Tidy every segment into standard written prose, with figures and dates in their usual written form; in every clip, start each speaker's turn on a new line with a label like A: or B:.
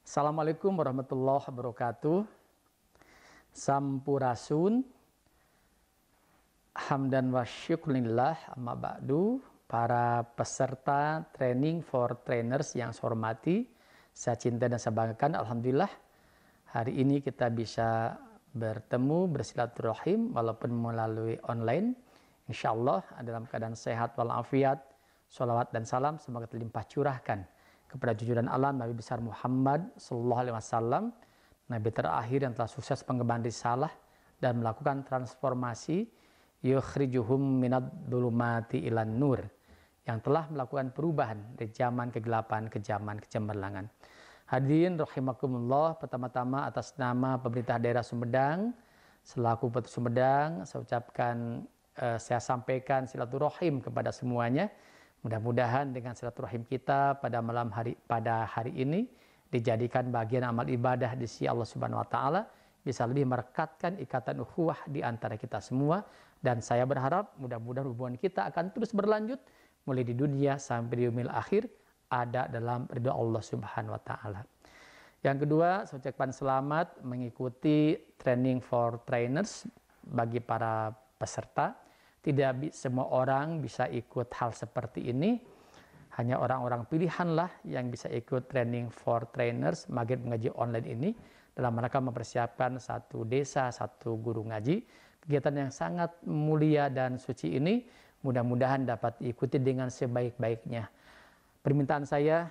A: Assalamualaikum warahmatullahi wabarakatuh. Sampurasun. Hamdan wa syukurillah amma ba'du. Para peserta training for trainers yang saya hormati, saya cinta dan saya banggakan. Alhamdulillah hari ini kita bisa bertemu bersilaturahim walaupun melalui online. Insya Allah dalam keadaan sehat walafiat. Sholawat dan salam semoga terlimpah curahkan kepada junjungan alam Nabi besar Muhammad Sallallahu Alaihi Wasallam, Nabi terakhir yang telah sukses pengemban risalah dan melakukan transformasi yukhrijuhum minad dhulumati ilan nur, yang telah melakukan perubahan dari zaman kegelapan ke zaman kecemerlangan. Hadirin rahimakumullah, pertama-tama atas nama pemerintah daerah Sumedang selaku Bupati Sumedang, saya ucapkan saya sampaikan silaturahim kepada semuanya. Mudah-mudahan dengan silaturahim kita pada hari ini dijadikan bagian amal ibadah di sisi Allah Subhanahu wa taala, bisa lebih merekatkan ikatan ukhuwah di antara kita semua, dan saya berharap mudah-mudahan hubungan kita akan terus berlanjut mulai di dunia sampai di yaumil akhir ada dalam ridha Allah Subhanahu wa taala. Yang kedua, saya ucapkan selamat mengikuti training for trainers bagi para peserta. Tidak semua orang bisa ikut hal seperti ini. Hanya orang-orang pilihanlah yang bisa ikut training for trainers maghrib mengaji online ini dalam rangka mempersiapkan satu desa, satu guru ngaji. Kegiatan yang sangat mulia dan suci ini mudah-mudahan dapat diikuti dengan sebaik-baiknya. Permintaan saya,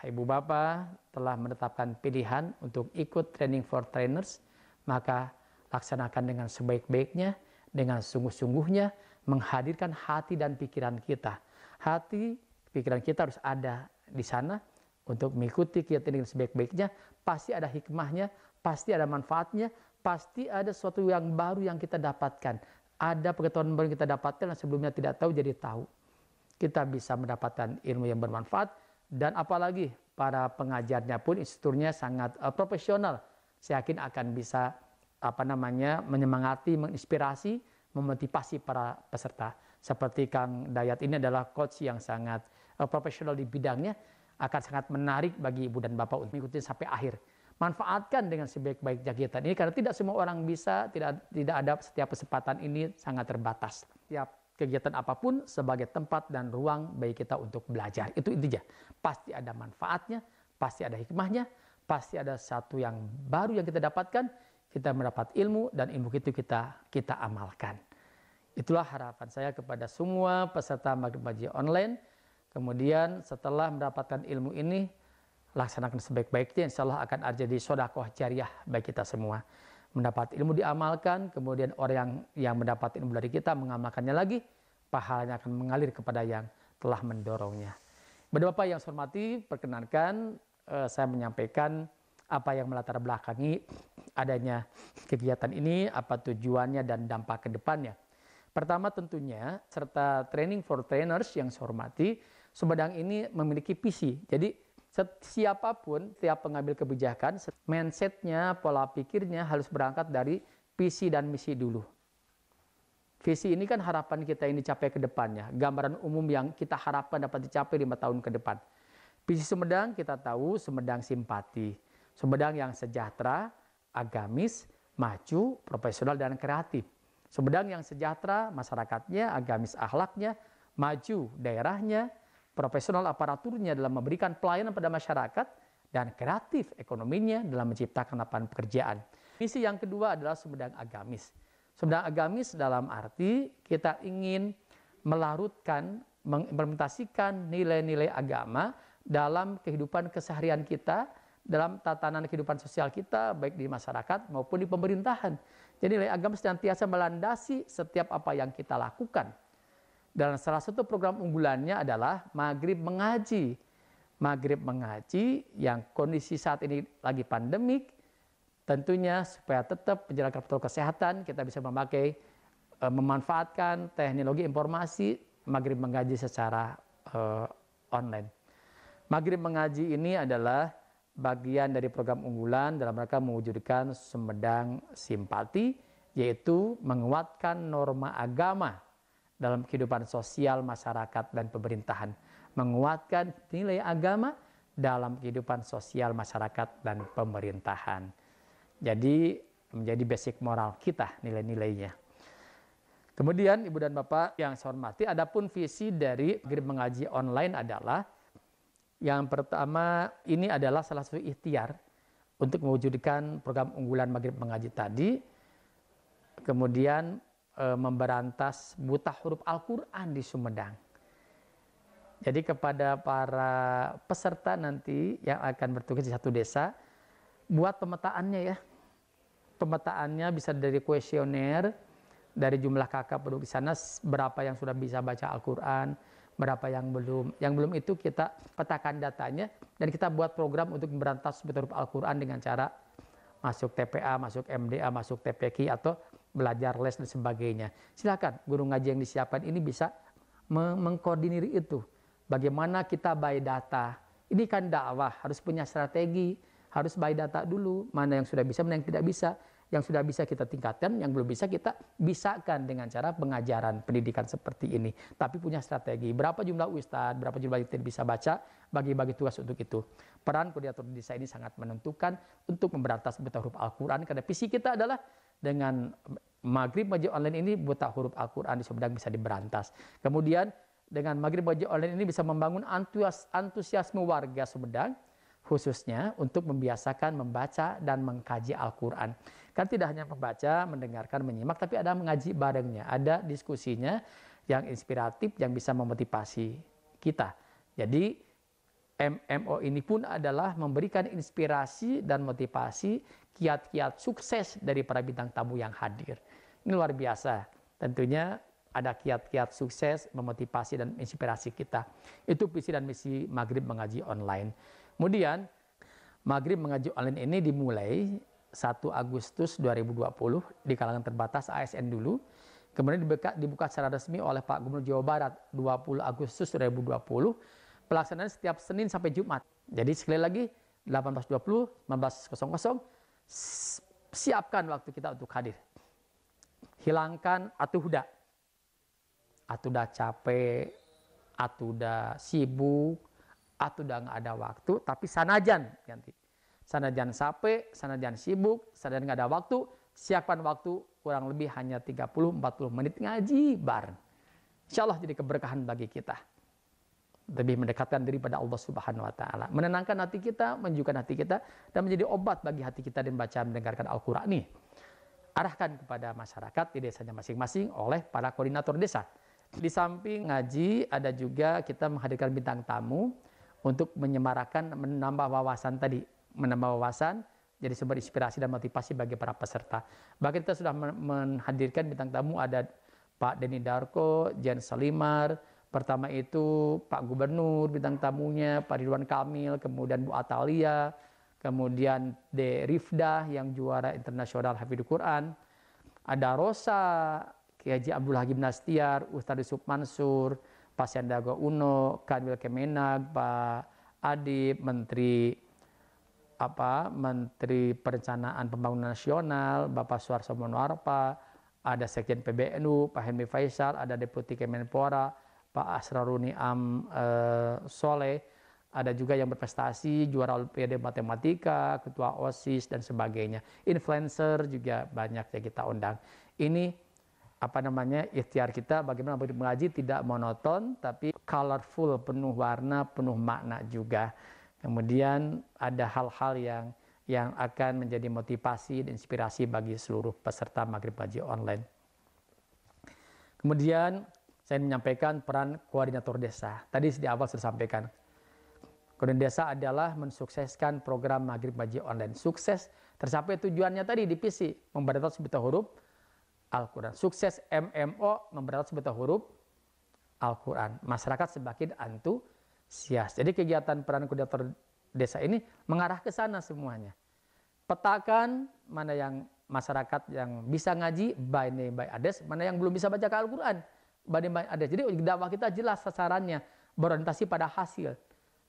A: Ibu Bapak telah menetapkan pilihan untuk ikut training for trainers, maka laksanakan dengan sebaik-baiknya, dengan sungguh-sungguhnya, menghadirkan hati dan pikiran kita. Hati, pikiran kita harus ada di sana untuk mengikuti kegiatan dengan sebaik-baiknya. Pasti ada hikmahnya, pasti ada manfaatnya, pasti ada sesuatu yang baru yang kita dapatkan. Ada pengetahuan baru yang kita dapatkan yang sebelumnya tidak tahu jadi tahu. Kita bisa mendapatkan ilmu yang bermanfaat, dan apalagi para pengajarnya pun instrukturnya sangat profesional. Saya yakin akan bisa menyemangati, menginspirasi, memotivasi para peserta. Seperti Kang Dayat ini adalah coach yang sangat profesional di bidangnya, akan sangat menarik bagi ibu dan bapak untuk mengikuti sampai akhir. Manfaatkan dengan sebaik-baiknya kegiatan ini, karena tidak semua orang bisa, tidak ada, setiap kesempatan ini sangat terbatas. Setiap kegiatan apapun sebagai tempat dan ruang bagi kita untuk belajar. Itu intinya. Pasti ada manfaatnya, pasti ada hikmahnya, pasti ada satu yang baru yang kita dapatkan. Kita mendapat ilmu, dan ilmu itu kita amalkan. Itulah harapan saya kepada semua peserta maghrib ngaji online. Kemudian setelah mendapatkan ilmu ini, laksanakan sebaik-baiknya, insya Allah akan jadi sedekah jariah bagi kita semua. Mendapat ilmu diamalkan, kemudian orang yang mendapat ilmu dari kita mengamalkannya lagi, pahalanya akan mengalir kepada yang telah mendorongnya. Bapak yang saya hormati, perkenankan saya menyampaikan apa yang melatar belakangi adanya kegiatan ini, apa tujuannya dan dampak ke depannya. Pertama tentunya, serta training for trainers yang saya hormati, Sumedang ini memiliki visi. Jadi siapapun, tiap pengambil kebijakan, mindsetnya, pola pikirnya harus berangkat dari visi dan misi dulu. Visi ini kan harapan kita yang dicapai ke depannya, gambaran umum yang kita harapkan dapat dicapai 5 tahun ke depan. Visi Sumedang kita tahu, Sumedang simpati. Sumedang yang sejahtera, agamis, maju, profesional, dan kreatif. Sumedang yang sejahtera, masyarakatnya, agamis akhlaknya, maju daerahnya, profesional aparaturnya dalam memberikan pelayanan pada masyarakat, dan kreatif ekonominya dalam menciptakan lapangan pekerjaan. Misi yang kedua adalah Sumedang agamis. Sumedang agamis dalam arti kita ingin melarutkan, mengimplementasikan nilai-nilai agama dalam kehidupan keseharian kita, dalam tatanan kehidupan sosial kita, baik di masyarakat maupun di pemerintahan. Jadi nilai agama senantiasa melandasi setiap apa yang kita lakukan. Dan salah satu program unggulannya adalah maghrib mengaji. Maghrib mengaji yang kondisi saat ini lagi pandemik, tentunya supaya tetap menjalankan protokol kesehatan, kita bisa memanfaatkan teknologi informasi maghrib mengaji secara online. Maghrib mengaji ini adalah bagian dari program unggulan dalam rangka mewujudkan Sumedang simpati, yaitu menguatkan norma agama dalam kehidupan sosial masyarakat dan pemerintahan, menguatkan nilai agama dalam kehidupan sosial masyarakat dan pemerintahan. Jadi menjadi basic moral kita nilai-nilainya. Kemudian Ibu dan Bapak yang saya hormati, adapun visi dari Maghrib Mengaji Online adalah yang pertama, ini adalah salah satu ikhtiar untuk mewujudkan program unggulan Maghrib Mengaji tadi, kemudian memberantas buta huruf Al-Quran di Sumedang. Jadi kepada para peserta nanti yang akan bertugas di satu desa, buat pemetaannya ya. Pemetaannya bisa dari kuesioner, dari jumlah kakak penduduk di sana, berapa yang sudah bisa baca Al-Quran, berapa yang belum. Yang belum itu kita petakan datanya, dan kita buat program untuk memberantas buta huruf Al-Quran dengan cara masuk TPA, masuk MDA, masuk TPQ, atau belajar les dan sebagainya. Silakan guru ngaji yang disiapkan ini bisa mengkoordinir itu. Bagaimana kita buy data. Ini kan dakwah, harus punya strategi, harus buy data dulu, mana yang sudah bisa, mana yang tidak bisa. Yang sudah bisa kita tingkatkan, yang belum bisa kita bisakan dengan cara pengajaran pendidikan seperti ini. Tapi punya strategi, berapa jumlah ustadz, berapa jumlah yang tidak bisa baca, bagi-bagi tugas untuk itu. Peran koordinator desa ini sangat menentukan untuk memberantas buta huruf Al-Quran, karena visi kita adalah dengan Maghrib Mengaji Online ini buta huruf Al-Quran di Sumedang bisa diberantas. Kemudian dengan Maghrib Mengaji Online ini bisa membangun antusiasme warga Sumedang, khususnya untuk membiasakan membaca dan mengkaji Al-Quran. Kan tidak hanya membaca, mendengarkan, menyimak, tapi ada mengaji barengnya, ada diskusinya yang inspiratif, yang bisa memotivasi kita. Jadi MMO ini pun adalah memberikan inspirasi dan motivasi kiat-kiat sukses dari para bintang tamu yang hadir. Ini luar biasa. Tentunya ada kiat-kiat sukses, memotivasi dan inspirasi kita. Itu visi dan misi Maghrib Mengaji Online. Kemudian Maghrib Mengaji Online ini dimulai 1 Agustus 2020 di kalangan terbatas ASN dulu. Kemudian dibuka secara resmi oleh Pak Gubernur Jawa Barat 20 Agustus 2020. Pelaksanaan setiap Senin sampai Jumat. Jadi sekali lagi 18.20, 19.00 siapkan waktu kita untuk hadir. Hilangkan atuda. Atuda capek, atuda sibuk, atuda nggak ada waktu, tapi sanajan ganti. Sanajan capek, sanajan sibuk, sanajan nggak ada waktu, siapkan waktu kurang lebih hanya 30-40 menit ngaji bareng. Insya Allah jadi keberkahan bagi kita. Lebih mendekatkan diri pada Allah Subhanahu wa Ta'ala. Menenangkan hati kita, menunjukkan hati kita, dan menjadi obat bagi hati kita dan baca mendengarkan Al-Quran ini. Arahkan kepada masyarakat di desanya masing-masing oleh para koordinator desa. Di samping ngaji, ada juga kita menghadirkan bintang tamu untuk menyemarakan, menambah wawasan tadi. Menambah wawasan, jadi sumber inspirasi dan motivasi bagi para peserta. Bahkan kita sudah menghadirkan bintang tamu, ada Pak Denny Darko, Jen Salimar, pertama itu Pak Gubernur, bintang tamunya, Pak Ridwan Kamil, kemudian Bu Atalia, kemudian De Rifdah yang juara internasional Hafidhul Quran, ada Rosa, Kiai Haji Abdul Hakim Nastiar, Ustadz Yusuf Mansur, Pak Sandiaga Uno, Kanwil Kemenag, Pak Adib, Menteri Perencanaan Pembangunan Nasional, Bapak Suharto Monoarfa, ada Sekjen PBNU, Pak Helmi Faisal, ada Deputi Kemenpora, Pak Asraruni Soleh, ada juga yang berprestasi, juara Olimpiade Matematika, Ketua OSIS, dan sebagainya. Influencer juga banyak yang kita undang. Ini ikhtiar kita bagaimana mengaji tidak monoton, tapi colorful, penuh warna, penuh makna juga. Kemudian ada hal-hal yang akan menjadi motivasi dan inspirasi bagi seluruh peserta Maghrib Mengaji Online. Kemudian saya menyampaikan peran koordinator desa. Tadi di awal sudah sampaikan. Koordinator desa adalah mensukseskan program Maghrib Mengaji Online. Sukses tercapai tujuannya tadi di visi, memberantas buta huruf Al-Quran. Sukses MMO, memberantas buta huruf Al-Quran. Masyarakat semakin antusias. Jadi kegiatan peran koordinator desa ini mengarah ke sana semuanya. Petakan mana yang masyarakat yang bisa ngaji, by name by address, mana yang belum bisa baca Al-Quran, by name by address. Jadi dakwah kita jelas sasarannya, berorientasi pada hasil.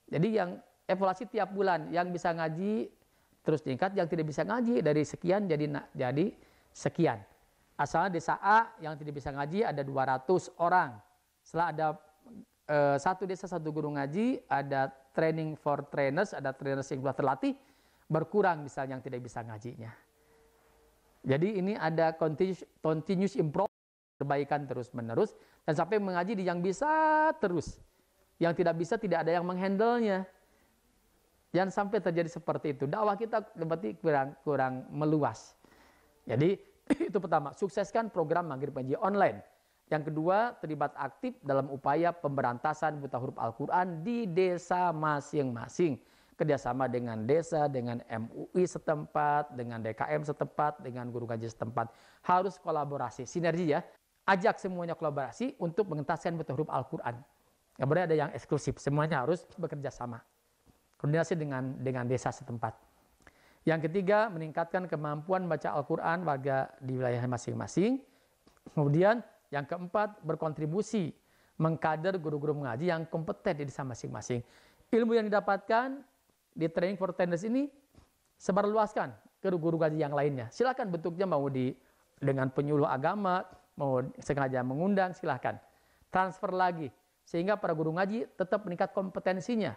A: Jadi yang evaluasi tiap bulan, yang bisa ngaji terus tingkat, yang tidak bisa ngaji dari sekian jadi sekian. Asalnya desa A yang tidak bisa ngaji ada 200 orang. Setelah ada satu desa satu guru ngaji, ada training for trainers, ada trainers yang sudah terlatih, berkurang misalnya yang tidak bisa ngajinya. Jadi ini ada continuous improvement, perbaikan terus-menerus, dan sampai mengaji di yang bisa terus. Yang tidak bisa tidak ada yang menghandle-nya. Jangan sampai terjadi seperti itu. Dakwah kita berarti kurang meluas. Jadi itu pertama, sukseskan program Maghrib Ngaji online. Yang kedua, terlibat aktif dalam upaya pemberantasan buta huruf Al-Quran di desa masing-masing. Kerjasama dengan desa, dengan MUI setempat, dengan DKM setempat, dengan guru ngaji setempat. Harus kolaborasi, sinergi ya. Ajak semuanya kolaborasi untuk mengentaskan buta huruf Al-Quran. Nggak boleh ada yang eksklusif, semuanya harus bekerja sama. Koordinasi dengan desa setempat. Yang ketiga, meningkatkan kemampuan baca Al-Quran warga di wilayah masing-masing. Kemudian yang keempat, berkontribusi mengkader guru-guru mengaji yang kompeten di desa masing-masing. Ilmu yang didapatkan di training for trainers ini sebarluaskan ke guru ngaji yang lainnya. Silakan bentuknya mau dengan penyuluh agama, mau sengaja mengundang, silakan. Transfer lagi sehingga para guru ngaji tetap meningkat kompetensinya.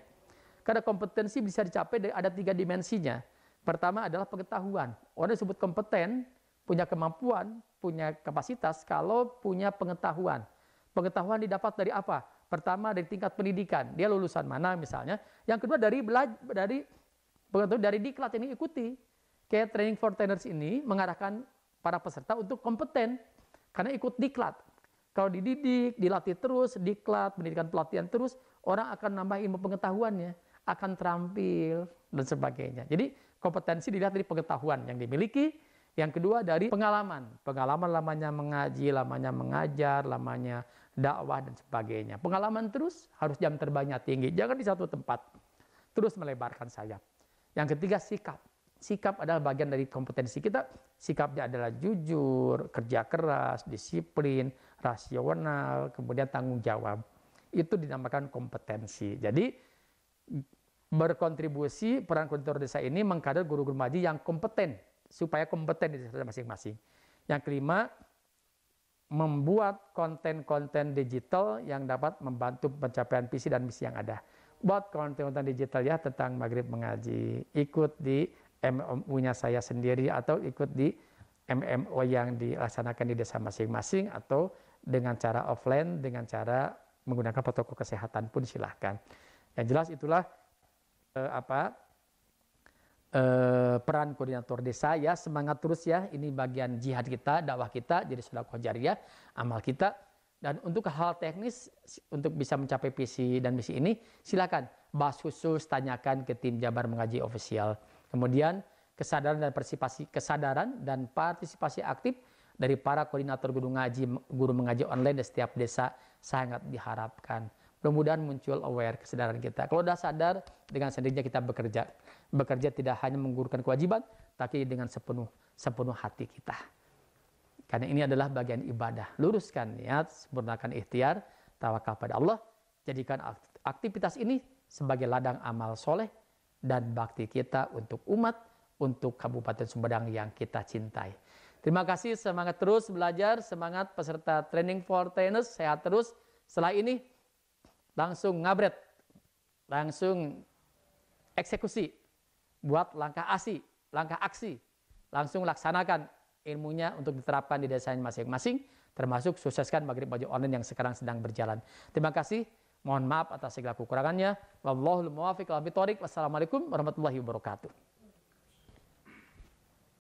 A: Karena kompetensi bisa dicapai ada 3 dimensinya. Pertama adalah pengetahuan. Orang disebut kompeten, punya kemampuan, punya kapasitas kalau punya pengetahuan. Pengetahuan didapat dari apa? Pertama dari tingkat pendidikan, dia lulusan mana misalnya. Yang kedua dari pengetahuan dari diklat yang diikuti. Kayak training for trainers ini mengarahkan para peserta untuk kompeten karena ikut diklat. Kalau dididik, dilatih terus, diklat, pendidikan pelatihan terus, orang akan nambah ilmu pengetahuannya, akan terampil dan sebagainya. Jadi kompetensi dilihat dari pengetahuan yang dimiliki. Yang kedua dari pengalaman. Pengalaman lamanya mengaji, lamanya mengajar, lamanya dakwah dan sebagainya. Pengalaman terus harus jam terbangnya tinggi. Jangan di satu tempat. Terus melebarkan sayap. Yang ketiga sikap. Sikap adalah bagian dari kompetensi kita. Sikapnya adalah jujur, kerja keras, disiplin, rasional, kemudian tanggung jawab. Itu dinamakan kompetensi. Jadi berkontribusi peran koordinator desa ini mengkader guru-guru ngaji yang kompeten supaya kompeten di desa masing-masing. Yang kelima, membuat konten-konten digital yang dapat membantu pencapaian visi dan misi yang ada. Buat konten-konten digital ya tentang Maghrib Mengaji, ikut di MMU-nya saya sendiri atau ikut di MMO yang dilaksanakan di desa masing-masing atau dengan cara offline, dengan cara menggunakan protokol kesehatan pun silahkan. Yang jelas itulah peran koordinator desa ya, semangat terus ya, ini bagian jihad kita, dakwah kita, jadi sedekah jariyah, amal kita. Dan untuk hal teknis, untuk bisa mencapai visi dan misi ini, silakan bahas khusus, tanyakan ke tim Jabar Mengaji Official. Kemudian kesadaran dan partisipasi aktif dari para koordinator guru mengaji online di setiap desa sangat diharapkan. Mudah-mudahan muncul kesadaran kita. Kalau sudah sadar, dengan sendirinya kita bekerja. Bekerja tidak hanya menggugurkan kewajiban, tapi dengan sepenuh hati kita. Karena ini adalah bagian ibadah. Luruskan niat, sempurnakan ikhtiar, tawakal pada Allah. Jadikan aktivitas ini sebagai ladang amal soleh dan bakti kita untuk umat, untuk Kabupaten Sumedang yang kita cintai. Terima kasih, semangat terus belajar, semangat peserta training for trainers, sehat terus. Setelah ini, langsung ngabret, langsung eksekusi, buat langkah aksi, langsung laksanakan ilmunya untuk diterapkan di desanya masing-masing, termasuk sukseskan Maghrib Ngaji online yang sekarang sedang berjalan. Terima kasih, mohon maaf atas segala kekurangannya. Wallahul muwaffiq ila aqwamit thoriq. Wassalamualaikum warahmatullahi wabarakatuh.